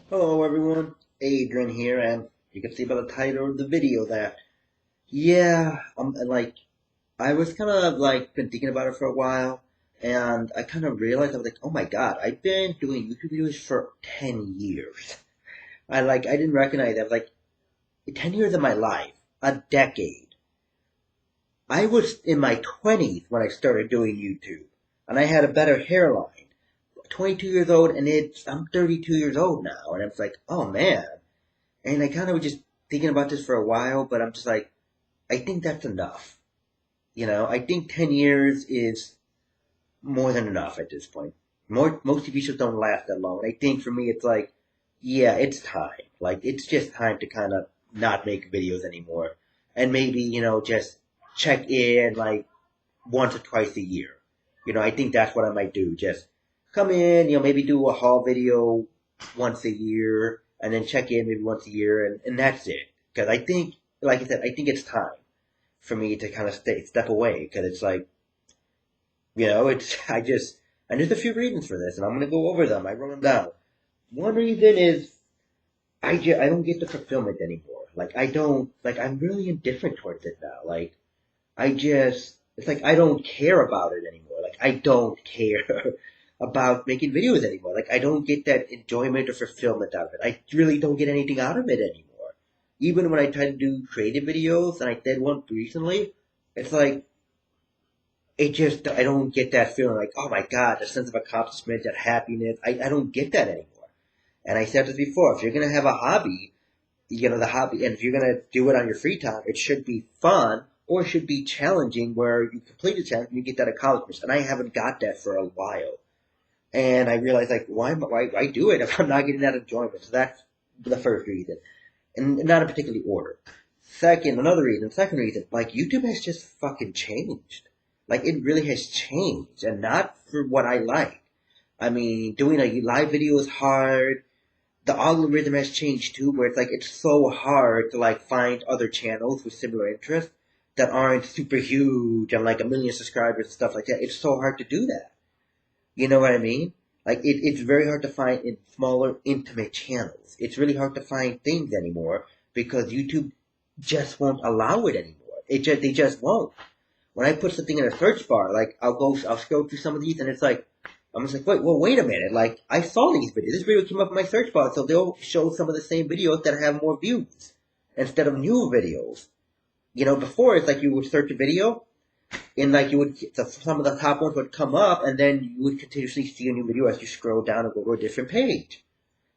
Hello everyone, Adrian here, and you can see by the title of the video that, yeah, I was kind of been thinking about it for a while, and I kind of realized, I was like, oh my god, I've been doing YouTube videos for 10 years. I didn't recognize that, 10 years of my life, a decade. I was in my 20s when I started doing YouTube, and I had a better hairline. 22 years old, and I'm 32 years old now, and it's like, oh man. And I kind of was just thinking about this for a while, but I'm just like, I think that's enough. I think 10 years is more than enough at this point. Most TV shows don't last that long. I think for me, it's like, yeah, it's time. Like, it's just time to kind of not make videos anymore. And maybe, just check in like once or twice a year. I think that's what I might do. Just come in, maybe do a haul video once a year and then check in maybe once a year and that's it. Because I think, like I said, I think it's time for me to kind of step away because it's like, and there's a few reasons for this and I'm going to go over them. I wrote them down. One reason is I don't get the fulfillment anymore. I'm really indifferent towards it now. It's like I don't care about it anymore. Like I don't care about making videos anymore. Like I don't get that enjoyment or fulfillment out of it. I really don't get anything out of it anymore. Even when I try to do creative videos, and I did one recently, it's like I don't get that feeling like, oh my god, the sense of accomplishment, that happiness. I don't get that anymore. And I said this before, if you're gonna have a hobby, the hobby, and if you're gonna do it on your free time, it should be fun or it should be challenging where you complete a challenge and you get that accomplishment. And I haven't got that for a while. And I realized like, why do it if I'm not getting that enjoyment? So that's the first reason. And not in particular order. Second reason, like YouTube has just fucking changed. Like it really has changed and not for what I like. I mean, doing a live video is hard. The algorithm has changed too, where it's like it's so hard to like find other channels with similar interests that aren't super huge and like a million subscribers and stuff like that. It's so hard to do that. You know what I mean? Like it's very hard to find in smaller, intimate channels. It's really hard to find things anymore because YouTube just won't allow it anymore. They just won't. When I put something in a search bar, like I'll scroll through some of these and it's like I'm just like, wait a minute. Like, I saw these videos. This video came up in my search bar, so they'll show some of the same videos that have more views instead of new videos. Before it's like you would search a video, and like some of the top ones would come up, and then you would continuously see a new video as you scroll down and go to a different page.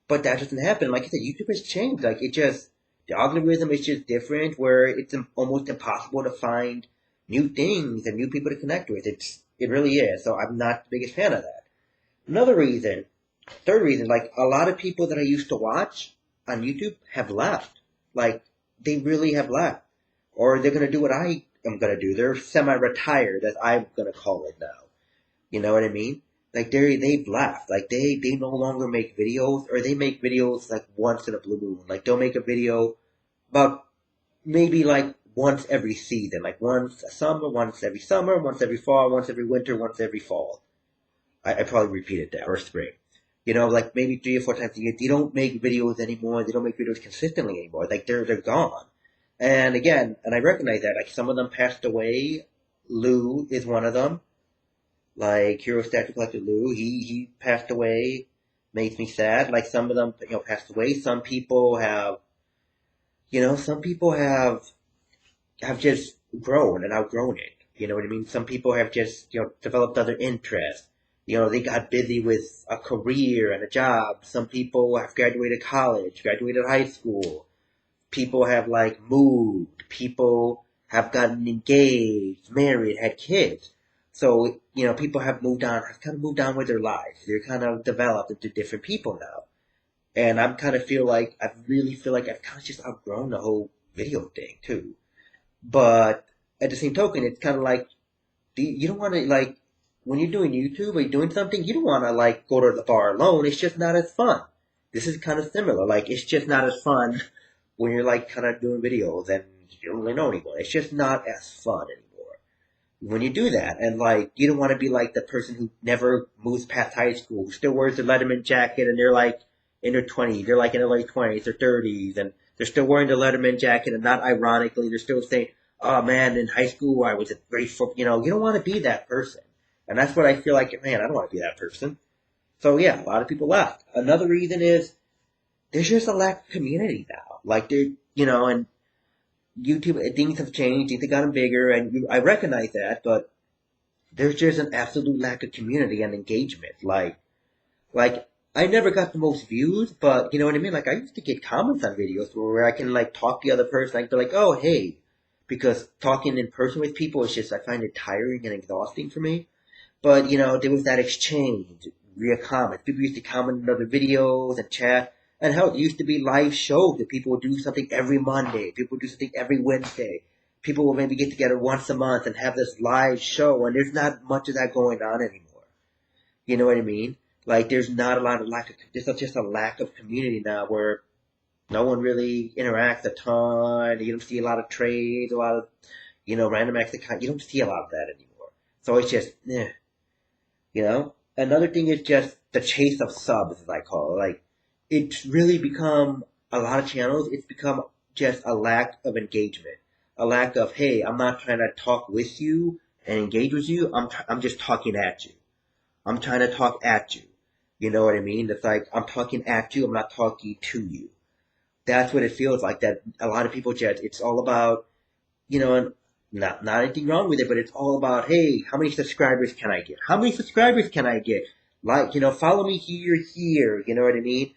But that doesn't happen. Like I said, YouTube has changed. The algorithm is just different, where it's almost impossible to find new things and new people to connect with. It really is. So I'm not the biggest fan of that. Another reason, third reason, like a lot of people that I used to watch on YouTube have left. Like they really have left. Or they're gonna do what I am gonna do. They're semi-retired, as I'm gonna call it now. You know what I mean? Like they've left. Like they no longer make videos, or they make videos like once in a blue moon. Like they'll make a video about maybe like once every season, like once a summer, once every fall, once every winter, once every fall. I probably repeated that, or spring. Like maybe 3 or 4 times a year. They don't make videos anymore. They don't make videos consistently anymore. Like they're gone. And again, and I recognize that. Like some of them passed away. Lou is one of them. Like Hero Statue Collector Lou, he passed away. Makes me sad. Like some of them, passed away. Some people have just grown and outgrown it. You know what I mean? Some people have just, developed other interests. They got busy with a career and a job. Some people have graduated college, graduated high school. People have like moved. People have gotten engaged, married, had kids. So, people have kind of moved on with their lives. They're kind of developed into different people now. And I really feel like I've kind of just outgrown the whole video thing too. But at the same token, it's kind of like you don't want to like when you're doing YouTube or you're doing something, you don't want to like go to the bar alone. It's just not as fun. This is kind of similar. Like it's just not as fun when you're like kind of doing videos and you don't really know anyone. It's just not as fun anymore when you do that. And like you don't want to be like the person who never moves past high school, who still wears the Letterman jacket, and they're like in their 20s. They're like in their late 20s or 30s, and they're still wearing the Letterman jacket, and not ironically, they're still saying, "Oh man, in high school I was a great football." You don't want to be that person, and that's what I feel like. Man, I don't want to be that person. So yeah, a lot of people left. Another reason is there's just a lack of community now. Like and YouTube things have changed, things have gotten bigger, and I recognize that, but there's just an absolute lack of community and engagement. Like I never got the most views, but you know what I mean. Like I used to get comments on videos where I can like talk to the other person. I can be like, "Oh, hey," because talking in person with people is just I find it tiring and exhausting for me. But there was that exchange via comments. People used to comment on other videos and chat. And hell, it used to be live shows that people would do something every Monday. People would do something every Wednesday. People would maybe get together once a month and have this live show. And there's not much of that going on anymore. You know what I mean? Like there's not a lot of there's just a lack of community now where no one really interacts a ton. You don't see a lot of trades, a lot of, random acts of kind. You don't see a lot of that anymore. So it's just, Another thing is just the chase of subs, as I call it. Like, it's really become a lot of channels. It's become just a lack of engagement, a lack of, hey, I'm not trying to talk with you and engage with you. I'm just talking at you. I'm trying to talk at you. You know what I mean? It's like I'm talking at you. I'm not talking to you. That's what it feels like. That a lot of people just, it's all about, and not anything wrong with it, but it's all about, hey, how many subscribers can I get? How many subscribers can I get? Like, follow me here, you know what I mean?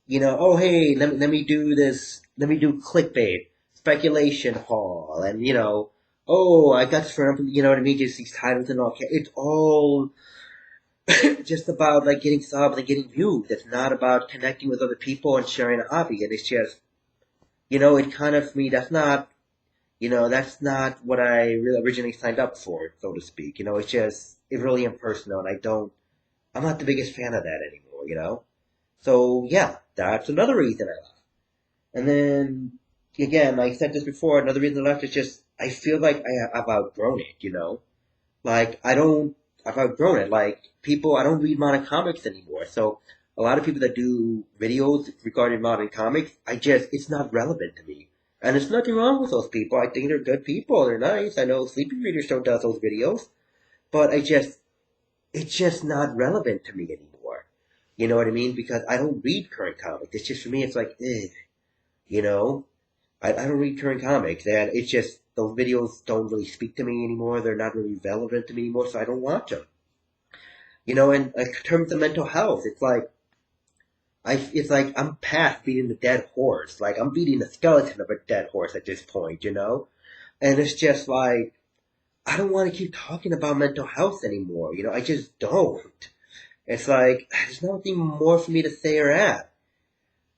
Oh, hey, let me do this, let me do clickbait, speculation haul, and, oh, I got this for, you know what I mean? Just these titles and all. It's all just about, like, getting subs and getting views. It's not about connecting with other people and sharing a hobby. And it's just, it kind of, for me, that's not what I really originally signed up for, so to speak. It's really impersonal, and I'm not the biggest fan of that anymore. So, yeah, that's another reason I left. And then, again, I said this before, another reason I left is just, I feel like I've outgrown it. Like, I've outgrown it. Like, I don't read modern comics anymore. So, a lot of people that do videos regarding modern comics, it's not relevant to me. And there's nothing wrong with those people. I think they're good people. They're nice. I know Sleepy Reader still does those videos. But it's just not relevant to me anymore. You know what I mean? Because I don't read current comics. It's just, for me, it's like, you know? I don't read current comics. And it's just, those videos don't really speak to me anymore. They're not really relevant to me anymore, so I don't watch them. And in terms of mental health, it's like I'm past beating the dead horse. Like I'm beating the skeleton of a dead horse at this point. And it's just like I don't want to keep talking about mental health anymore. I just don't. It's like there's nothing more for me to say or add.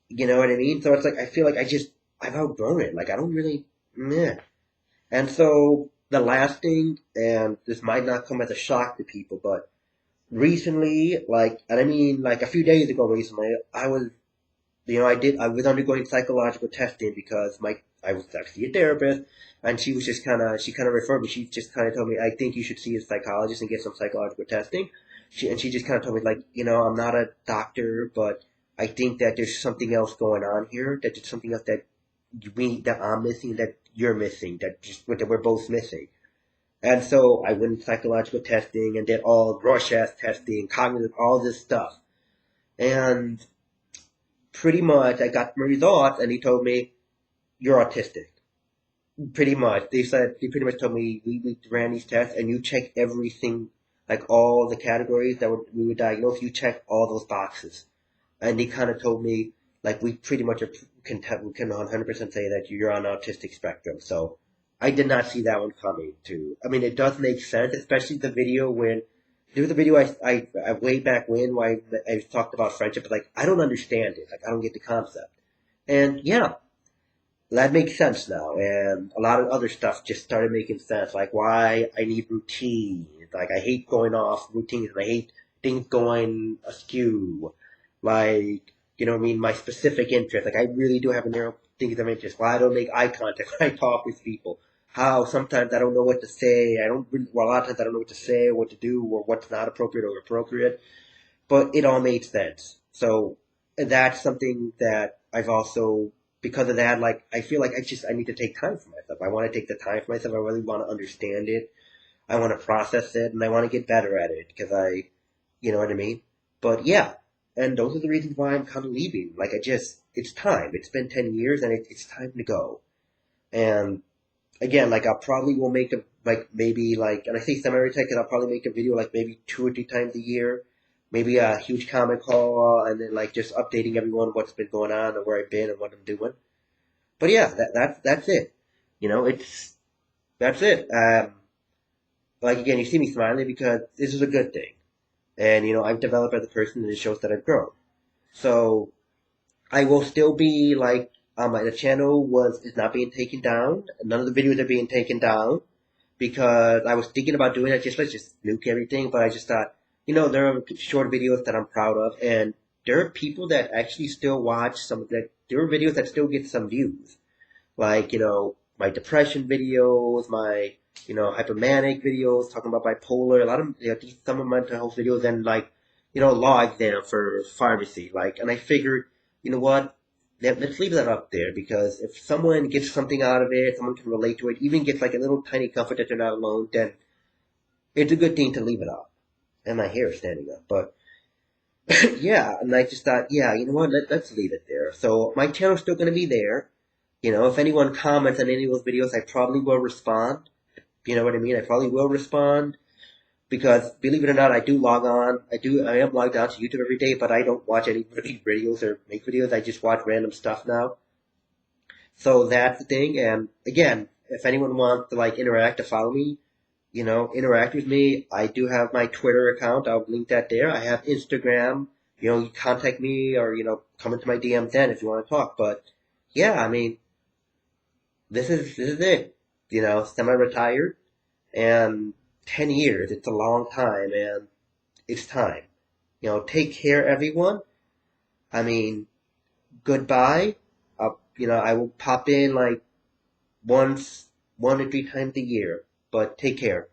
You know what I mean? So it's like I feel like I've outgrown it. Like I don't really meh. And so the last thing, and this might not come as a shock to people, but recently, and I mean like a few days ago recently, I was undergoing psychological testing because I was actually a therapist, and she kind of referred me. She just kind of told me, I think you should see a psychologist and get some psychological testing. She just kind of told me, like, I'm not a doctor, but I think that there's something else going on here. That there's something else that I'm missing, that you're missing, that we're both missing. And so I went psychological testing and did all Rorschach testing, cognitive, all this stuff. And pretty much I got my results, and he told me, you're autistic. Pretty much. They pretty much told me, we ran these tests and you check everything, like all the categories that we would diagnose, you check all those boxes. And they kind of told me, like, we pretty much can 100% say that you're on autistic spectrum. So I did not see that one coming too. I mean, it does make sense, especially the video when there was a video I way back when where I talked about friendship, but like I don't understand it. Like I don't get the concept. And yeah, that makes sense now. And a lot of other stuff just started making sense. Like why I need routine. Like I hate going off routines. I hate things going askew. Like, what I mean? My specific interest. Like I really do have a narrow things of interest. Why I don't make eye contact when I talk with people. How sometimes I don't know what to say. Well, a lot of times I don't know what to say or what to do or what's not appropriate or appropriate. But it all made sense. So, that's something that I've also, because of that, like, I feel like I need to take time for myself. I want to take the time for myself. I really want to understand it. I want to process it, and I want to get better at it because you know what I mean? But yeah, and those are the reasons why I'm kind of leaving. Like, it's time. It's been 10 years, and it's time to go. And again, like, I probably will make a, like, maybe, like, and I say semi-retired because I'll probably make a video, like, maybe 2 or 3 times a year. Maybe a huge comic haul, and then, like, just updating everyone what's been going on and where I've been and what I'm doing. But yeah, that's it. You know, that's it. Like, again, you see me smiling because this is a good thing. And, I've developed as a person and it shows that I've grown. So, I will still be, like, the channel is not being taken down. None of the videos are being taken down because I was thinking about doing it, let's just nuke everything, but I just thought, there are short videos that I'm proud of, and there are people that actually still watch there are videos that still get some views. Like, my depression videos, my, hypomanic videos, talking about bipolar, a lot of, some of my mental health videos, and like, law exam for pharmacy. Like, and I figured, you know what? Let's leave that up there because if someone gets something out of it, someone can relate to it, even gets like a little tiny comfort that they're not alone, then it's a good thing to leave it up. And my hair is standing up, but yeah, and I just thought, yeah, you know what? Let's leave it there. So my channel's still going to be there. If anyone comments on any of those videos, I probably will respond. You know what I mean? I probably will respond because believe it or not, I do log on. I am logged on to YouTube every day, but I don't watch any videos or make videos. I just watch random stuff now. So that's the thing. And again, if anyone wants to like interact to follow me, interact with me. I do have my Twitter account. I'll link that there. I have Instagram. You contact me or, come into my DMs then if you want to talk. But yeah, I mean, this is it. Semi-retired and 10 years. It's a long time and it's time. Take care everyone. I mean, goodbye. I will pop in like once, 1 or 3 times a year, but take care.